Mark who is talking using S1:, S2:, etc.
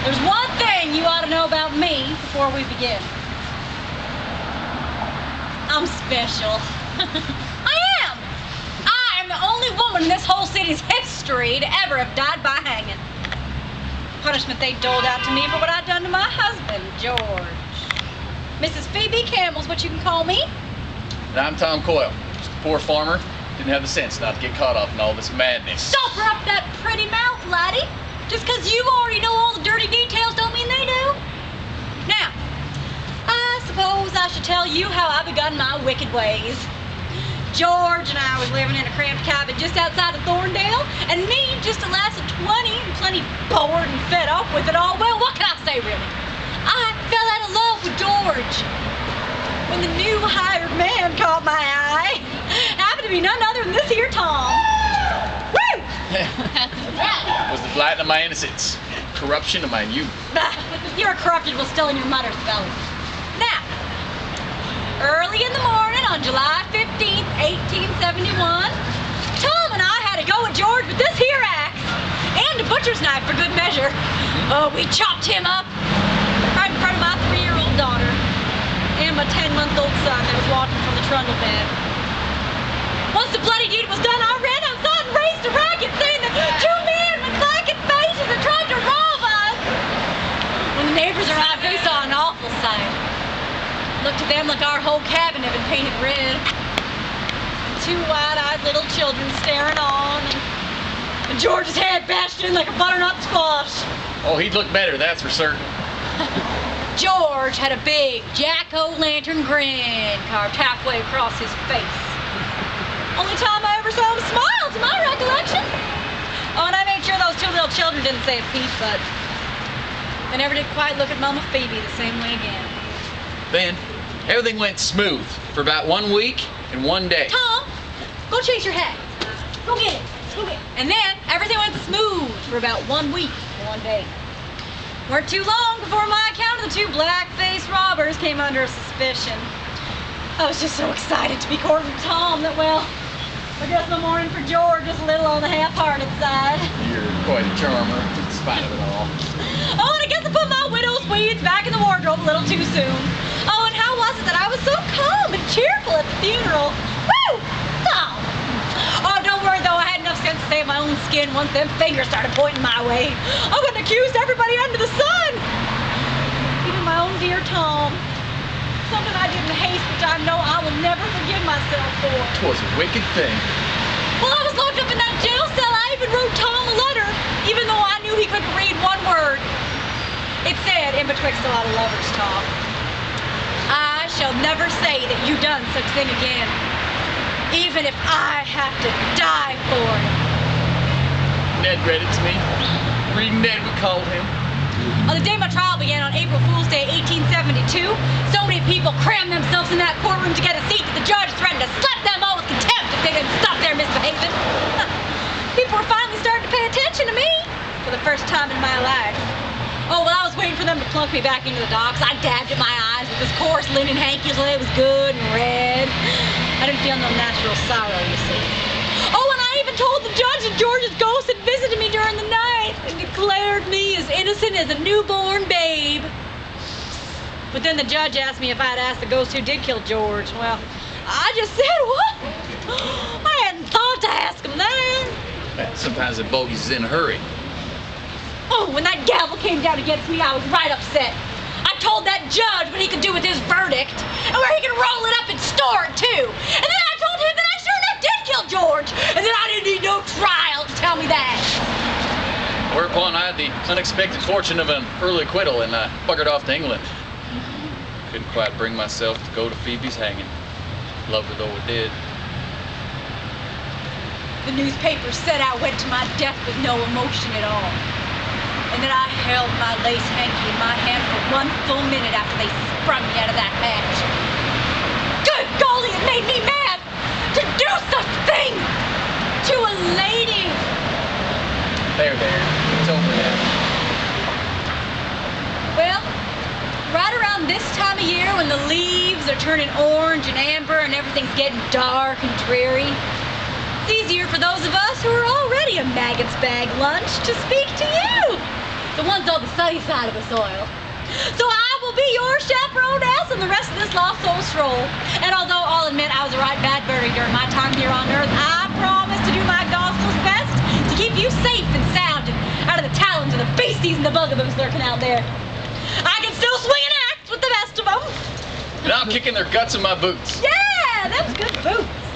S1: There's one thing you ought to know about me before we begin. I'm special. I am. I am the only woman in this whole city's history to ever have died by hanging. Punishment they doled out to me for what I'd done to my husband, George. Mrs. Phoebe Campbell's what you can call me.
S2: And I'm Tom Coyle, just a poor farmer. Didn't have the sense not to get caught up in all this madness.
S1: Soften up that pretty mouth, laddie. Just because you already know all the dirty details don't mean they do. Now, I suppose I should tell you how I begun my wicked ways. George and I was living in a cramped cabin just outside of Thorndale, and me, just a lass of 20, and plenty bored and fed up with it all. Well, what can I say, really? I fell out of love with George. When the new hired man caught my eye, happened to be none other than this here Tom. Woo!
S2: Was the blight of my innocence, corruption of my youth.
S1: You're corrupted while still in your mother's belly. Now, early in the morning on July 15th, 1871, Tom and I had to go at George with this here axe and a butcher's knife for good measure. Oh, we chopped him up right in front of my 3-year-old daughter and my 10-month-old son that was walking from the trundle bed. Once the bloody deed was done, I ran outside and raised a racket saying that 2 men with blackened faces had tried to rob us. When the neighbors arrived, they saw an awful sight. Looked to them like our whole cabin had been painted red. 2 wide-eyed little children staring on, and George's head bashed in like a butternut squash.
S2: Oh, he'd look better, that's for certain.
S1: George had a big jack-o'-lantern grin carved halfway across his face. Only time I ever saw him smile, to my recollection. Oh, and I made sure those 2 little children didn't say a peep, but they never did quite look at Mama Phoebe the same way again.
S2: Then, everything went smooth for about 1 week and 1 day.
S1: Tom, go change your hat. Go get it. Go get it. And then everything went smooth for about 1 week and 1 day. Weren't too long before my account of the 2 black-faced robbers came under suspicion. I was just so excited to be courting Tom that, well, I guess the morning for George was a little on the half-hearted side.
S2: You're quite a charmer, in spite of it all.
S1: Oh, and I guess I put my widow's weeds back in the wardrobe a little too soon. Oh, and how was it that I was so calm and cheerful at the funeral? Woo! Tom! Oh, don't worry, though. I had enough sense to save my own skin once them fingers started pointing my way. I wouldn't accuse everybody under the sun. Even my own dear Tom. Something I did in haste, which I know I will never forgive myself for.
S2: 'Twas a wicked thing.
S1: While I was locked up in that jail cell, I even wrote Tom a letter, even though I knew he couldn't read 1 word. It said, in betwixt a lot of lovers' talk, I shall never say that you done such thing again, even if I have to die for it.
S2: Ned read it to me. Reading Ned, we called him.
S1: On the day my trial began on April Fool's Day, 1872, so many people crammed themselves in that courtroom to get a seat that the judge threatened to slap them all with contempt if they didn't stop their misbehaving. People were finally starting to pay attention to me for the first time in my life. Oh, while I was waiting for them to plunk me back into the docks, I dabbed at my eyes with this coarse linen hanky so it was good and red. I didn't feel no natural sorrow, you see. Oh, and I even told the judge that George's ghost had visited me during the night and declared me as innocent as a newborn babe. But then the judge asked me if I'd asked the ghost who did kill George. Well, I just said, what? I hadn't thought to ask him that.
S2: Sometimes the bogey's in a hurry.
S1: Oh, when that gavel came down against me, I was right upset. I told that judge what he could do with his verdict and where he could roll it up and store it, too. And then I told him that I sure enough did kill George and that I didn't need no trial to tell me that.
S2: Whereupon I had the unexpected fortune of an early acquittal and I buggered off to England. Couldn't quite bring myself to go to Phoebe's hanging, loved her though it did.
S1: The newspapers said I went to my death with no emotion at all, and that I held my lace hanky in my hand for 1 full minute after they sprung me out of that hatch. Good golly, it made me mad to do such a thing to a lady.
S2: There, it's over now.
S1: Well, right around this time of year when the leaves are turning orange and amber and everything's getting dark and dreary, it's easier for those of us who are already a maggot's bag lunch to speak to you. The ones on the sunny side of the soil. So I will be your chaperoness and the rest of this lost soul stroll. And although I'll admit I was a right bad birdie during my time here on earth, I promise to do my gospel's best to keep you safe and sound and out of the talons of the beasties and the bugaboos lurking out there. I can still swing an axe with the best of them.
S2: And I'm kicking their guts in my boots.
S1: Yeah, them's good boots.